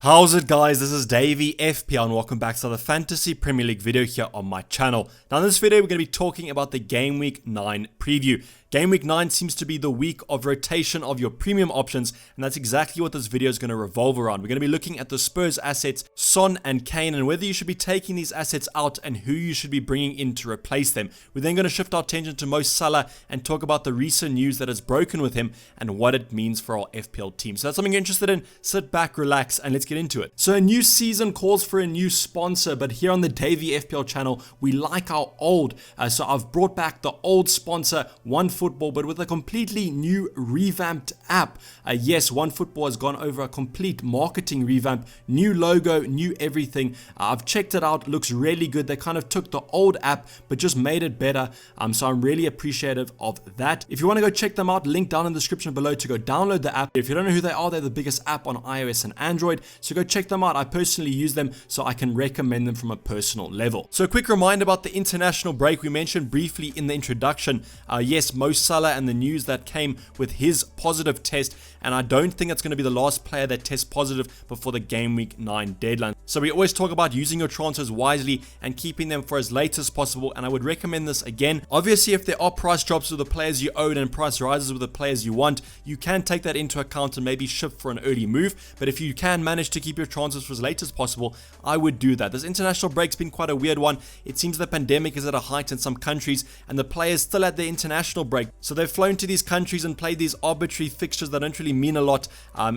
How's it, guys? This is Dayvy FPL and welcome back to the Fantasy Premier League video here on my channel. Now in this video we're going to be talking about the Game Week 9 preview. Game Week 9 seems to be the week of rotation of your premium options, and that's exactly what this video is going to revolve around. We're going to be looking at the Spurs assets, Son and Kane, and whether you should be taking these assets out and who you should be bringing in to replace them. We're then going to shift our attention to Mo Salah and talk about the recent news that has broken with him and what it means for our FPL team. So that's something you're interested in. Sit back, relax, and let's get into it. So a new season calls for a new sponsor, but here on the Dayvy FPL channel, we like our old. So I've brought back the old sponsor, OneFootball, but with a completely new revamped app. Yes, OneFootball has gone over a complete marketing revamp, new logo, new everything. I've checked it out, looks really good. They kind of took the old app, but just made it better. So I'm really appreciative of that. If you want to go check them out, link down in the description below to go download the app. If you don't know who they are, they're the biggest app on iOS and Android. So go check them out. I personally use them, so I can recommend them from a personal level. So a quick reminder about the international break. We mentioned briefly in the introduction, yes, Mo Salah and the news that came with his positive test, and I don't think it's going to be the last player that tests positive before the Game Week 9 deadline. So we always talk about using your transfers wisely and keeping them for as late as possible, and I would recommend this again. Obviously, if there are price drops with the players you own and price rises with the players you want, you can take that into account and maybe shift for an early move, but if you can manage to keep your transfers for as late as possible, I would do that. This international break's been quite a weird one. It seems the pandemic is at a height in some countries and the players still at their international break, so they've flown to these countries and played these arbitrary fixtures that don't really mean a lot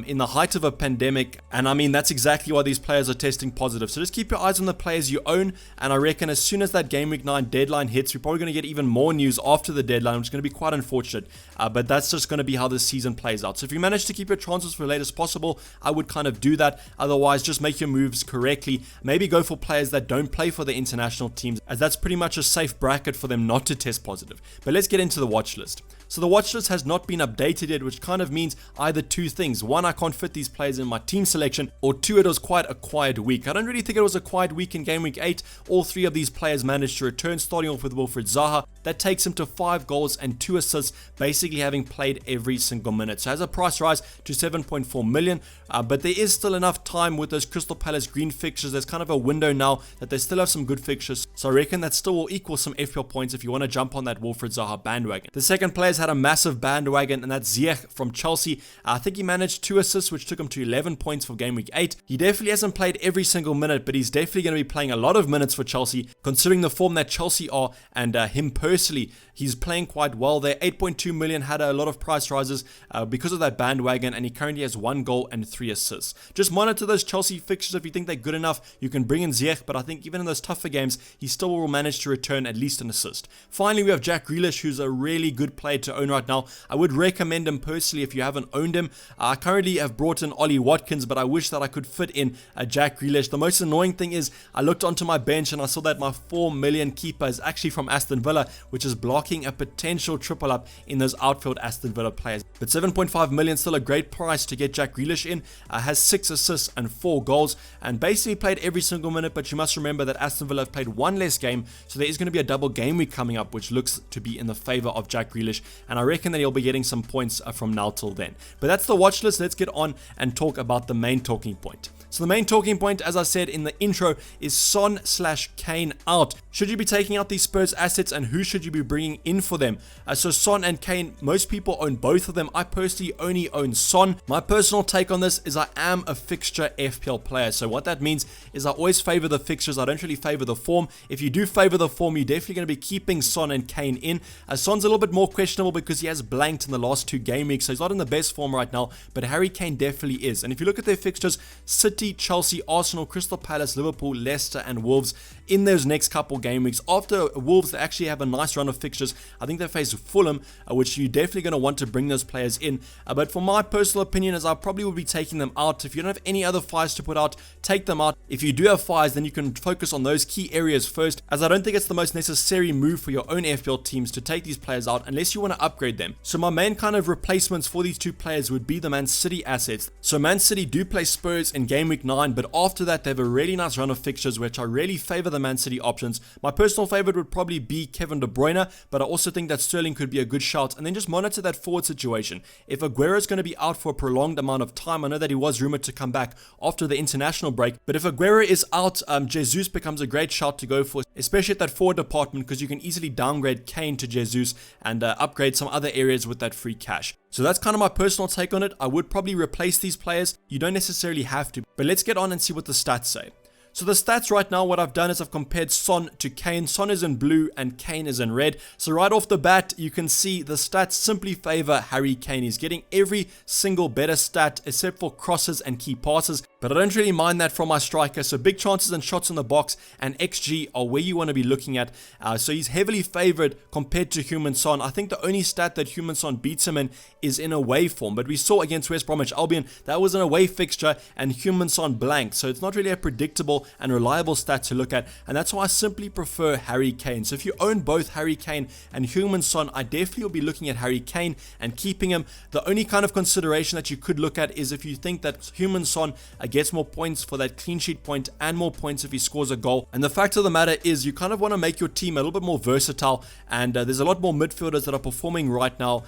in the height of a pandemic, and I mean that's exactly why these players are testing positive. So just keep your eyes on the players you own, and I reckon as soon as that Game Week 9 deadline hits, we're probably going to get even more news after the deadline, which is going to be quite unfortunate, but that's just going to be how this season plays out. So if you manage to keep your transfers for as late as possible, I would kind of do that. Otherwise, just make your moves correctly. Maybe go for players that don't play for the international teams, as that's pretty much a safe bracket for them not to test positive. But let's get into the watch list. So the watch list has not been updated yet, which kind of means either two things. One, I can't fit these players in my team selection, or two, it was quite a quiet week. I don't really think it was a quiet week in Game Week 8. All three of these players managed to return, starting off with Wilfried Zaha. That takes him to 5 goals and 2 assists, basically having played every single minute. So has a price rise to 7.4 million, but there is still enough time with those Crystal Palace green fixtures. There's kind of a window now that they still have some good fixtures. So I reckon that still will equal some FPL points if you want to jump on that Wilfried Zaha bandwagon. The second player's had a massive bandwagon, and that's Ziyech from Chelsea. I think he managed 2 assists, which took him to 11 points for Game Week 8. He definitely hasn't played every single minute, but he's definitely going to be playing a lot of minutes for Chelsea, considering the form that Chelsea are, and him personally, he's playing quite well there. 8.2 million, had a lot of price rises because of that bandwagon, and he currently has 1 goal and 3 assists. Just monitor those Chelsea fixtures. If you think they're good enough, you can bring in Ziyech, but I think even in those tougher games, he still will manage to return at least an assist. Finally, we have Jack Grealish, who's a really good player to own right now. I would recommend him personally if you haven't owned him. I currently have brought in Ollie Watkins, but I wish that I could fit in Jack Grealish. The most annoying thing is I looked onto my bench and I saw that my 4 million keeper is actually from Aston Villa, which is blocking a potential triple up in those outfield Aston Villa players. But 7.5 million, still a great price to get Jack Grealish in. Has 6 assists and 4 goals, and basically played every single minute, but you must remember that Aston Villa have played 1 less game, so there is going to be a double game week coming up, which looks to be in the favor of Jack Grealish, and I reckon that he'll be getting some points from now till then. But that's the watch list. Let's get on and talk about the main talking point. So the main talking point, as I said in the intro, is Son/Kane out. Should you be taking out these Spurs assets, and who should you be bringing in for them? So Son and Kane, most people own both of them. I personally only own Son. My personal take on this is I am a fixture FPL player. So what that means is I always favor the fixtures. I don't really favor the form. If you do favor the form, you're definitely going to be keeping Son and Kane in. Son's a little bit more questionable because he has blanked in the last 2 game weeks, so he's not in the best form right now, but Harry Kane definitely is. And if you look at their fixtures, City, Chelsea, Arsenal, Crystal Palace, Liverpool, Leicester, and Wolves in those next couple game weeks. After Wolves, they actually have a nice run of fixtures. I think they face Fulham, which you're definitely going to want to bring those players in. But for my personal opinion, is I probably will be taking them out. If you don't have any other fires to put out, take them out. If you do have fires, then you can focus on those key areas first, as I don't think it's the most necessary move for your own FPL teams to take these players out unless you want to upgrade them. So my main kind of replacements for these 2 players would be the Man City assets. So Man City do play Spurs in Game Week 9, but after that they have a really nice run of fixtures which I really favour the Man City options. My personal favourite would probably be Kevin De Bruyne, but I also think that Sterling could be a good shout. And then just monitor that forward situation. If Aguero is going to be out for a prolonged amount of time, I know that he was rumoured to come back after the international break, but if Aguero is out, Jesus becomes a great shout to go for, especially at that forward department, because you can easily downgrade Kane to Jesus and upgrade some other areas with that free cash. So that's kind of my personal take on it. I would probably replace these players. You don't necessarily have to, but let's get on and see what the stats say. So the stats right now, what I've done is I've compared Son to Kane. Son is in blue and Kane is in red. So right off the bat, you can see the stats simply favor Harry Kane. He's getting every single better stat except for crosses and key passes. But I don't really mind that from my striker. So big chances and shots in the box and XG are where you want to be looking at. So he's heavily favored compared to Heung-min Son. I think the only stat that Heung-min Son beats him in is in away form. But we saw against West Bromwich Albion, that was an away fixture and Heung-min Son blanked. So it's not really a predictable and reliable stat to look at. And that's why I simply prefer Harry Kane. So if you own both Harry Kane and Heung-min Son, I definitely will be looking at Harry Kane and keeping him. The only kind of consideration that you could look at is if you think that Heung-min Son gets more points for that clean sheet point and more points if he scores a goal. And the fact of the matter is you kind of want to make your team a little bit more versatile, and there's a lot more midfielders that are performing right now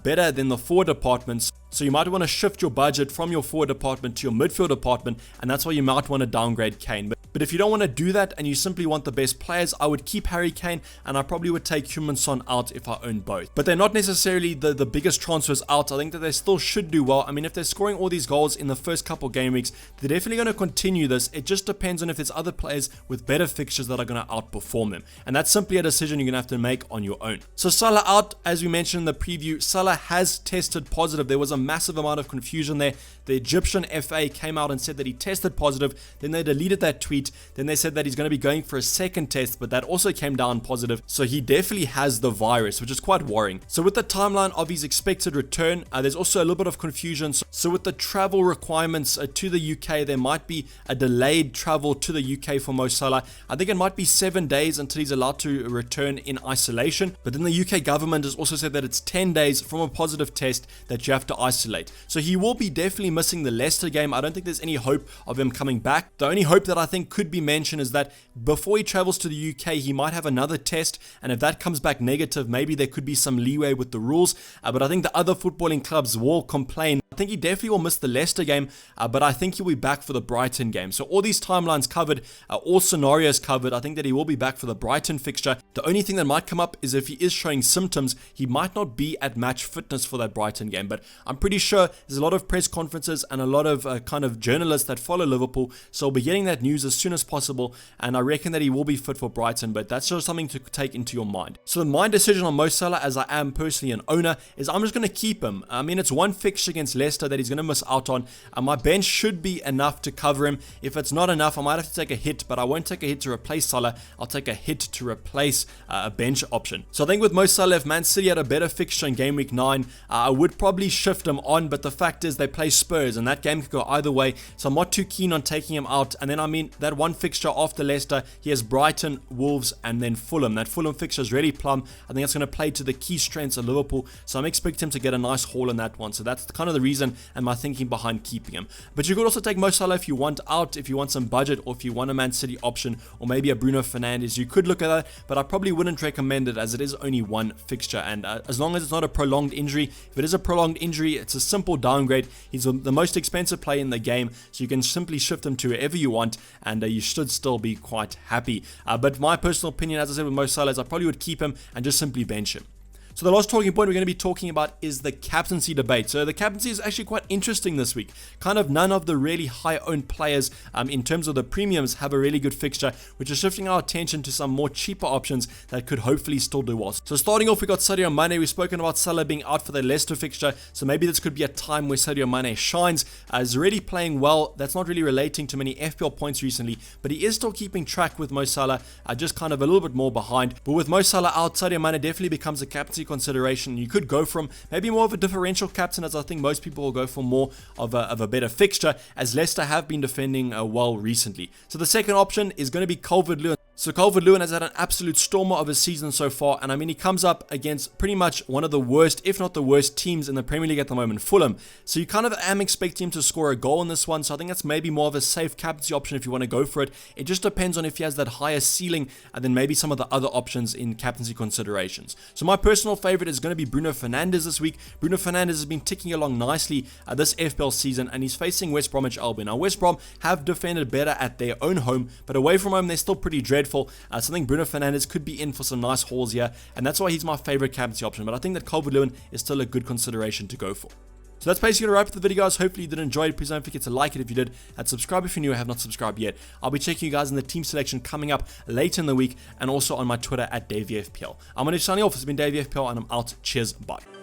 better than the forward departments. So you might want to shift your budget from your forward department to your midfield department, and that's why you might want to downgrade Kane. But if you don't want to do that and you simply want the best players, I would keep Harry Kane, and I probably would take Heung-min Son out if I own both. But they're not necessarily the biggest transfers out. I think that they still should do well. I mean, if they're scoring all these goals in the first couple game weeks, they're definitely going to continue this. It just depends on if there's other players with better fixtures that are going to outperform them. And that's simply a decision you're going to have to make on your own. So Salah out, as we mentioned in the preview, Salah has tested positive. There was a massive amount of confusion there. The Egyptian FA came out and said that he tested positive. Then they deleted that tweet. Then they said that he's going to be going for a second test, but that also came down positive. So he definitely has the virus, which is quite worrying. So with the timeline of his expected return, there's also a little bit of confusion. So with the travel requirements to the UK, there might be a delayed travel to the UK for Mo Salah. I think it might be 7 days until he's allowed to return in isolation. But then the UK government has also said that it's 10 days from a positive test that you have to isolate. So he will be definitely missing the Leicester game. I don't think there's any hope of him coming back. The only hope that I think could be mentioned is that before he travels to the UK, he might have another test, and if that comes back negative, maybe there could be some leeway with the rules. But I think the other footballing clubs will complain. I think he definitely will miss the Leicester game, but I think he'll be back for the Brighton game. So all these timelines covered, all scenarios covered. I think that he will be back for the Brighton fixture. The only thing that might come up is if he is showing symptoms, he might not be at match fitness for that Brighton game. But I'm pretty sure there's a lot of press conferences and a lot of kind of journalists that follow Liverpool, so we'll be getting that news as soon as possible, and I reckon that he will be fit for Brighton, but that's just something to take into your mind. So my decision on Mo Salah, as I am personally an owner, is I'm just going to keep him. I mean, it's one fixture against Leicester that he's going to miss out on, and my bench should be enough to cover him. If it's not enough, I might have to take a hit, but I won't take a hit to replace Salah. I'll take a hit to replace a bench option. So I think with Mo Salah, if Man City had a better fixture in Game Week 9, I would probably shift him on, but the fact is they play Spurs, and that game could go either way, so I'm not too keen on taking him out. And then, I mean, that one fixture after Leicester, he has Brighton, Wolves, and then Fulham. That Fulham fixture is really plumb. I think that's going to play to the key strengths of Liverpool, so I'm expecting him to get a nice haul in that one. So that's kind of the reason and my thinking behind keeping him. But you could also take Mo Salah if you want out, if you want some budget, or if you want a Man City option, or maybe a Bruno Fernandes. You could look at that, but I probably wouldn't recommend it as it is only one fixture. And as long as it's not a prolonged injury, if it is a prolonged injury, it's a simple downgrade. He's the most expensive player in the game, so you can simply shift him to wherever you want, and you should still be quite happy. But my personal opinion, as I said with Mo Salah, is I probably would keep him and just simply bench him. So the last talking point we're going to be talking about is the captaincy debate. So the captaincy is actually quite interesting this week. Kind of none of the really high-owned players in terms of the premiums have a really good fixture, which is shifting our attention to some more cheaper options that could hopefully still do well. So starting off, we got Sadio Mane. We've spoken about Salah being out for the Leicester fixture, so maybe this could be a time where Sadio Mane shines. He's really playing well. That's not really relating to many FPL points recently, but he is still keeping track with Mo Salah, just kind of a little bit more behind. But with Mo Salah out, Sadio Mane definitely becomes a captaincy consideration. You could go from maybe more of a differential captain, as I think most people will go for more of a better fixture, as Leicester have been defending well recently. So the second option is going to be Calvert-Lewin. So Calvert-Lewin has had an absolute stormer of a season so far, and I mean, he comes up against pretty much one of the worst, if not the worst, teams in the Premier League at the moment, Fulham. So you kind of am expecting him to score a goal in this one, so I think that's maybe more of a safe captaincy option if you want to go for it. It just depends on if he has that higher ceiling, and then maybe some of the other options in captaincy considerations. So my personal favorite is going to be Bruno Fernandes this week. Bruno Fernandes has been ticking along nicely this FPL season, and he's facing West Bromwich Albion. Now, West Brom have defended better at their own home, but away from home, they're still pretty dreadful. So I think Bruno Fernandes could be in for some nice hauls here, and that's why he's my favorite captaincy option. But I think that Calvert-Lewin is still a good consideration to go for. So that's basically going to wrap up the video, guys. Hopefully you did enjoy it. Please don't forget to like it if you did, and subscribe if you're new or have not subscribed yet. I'll be checking you guys in the team selection coming up later in the week, and also on my Twitter at DayvyFPL. I'm going to sign you off. This has been Dayvy FPL, and I'm out. Cheers. Bye.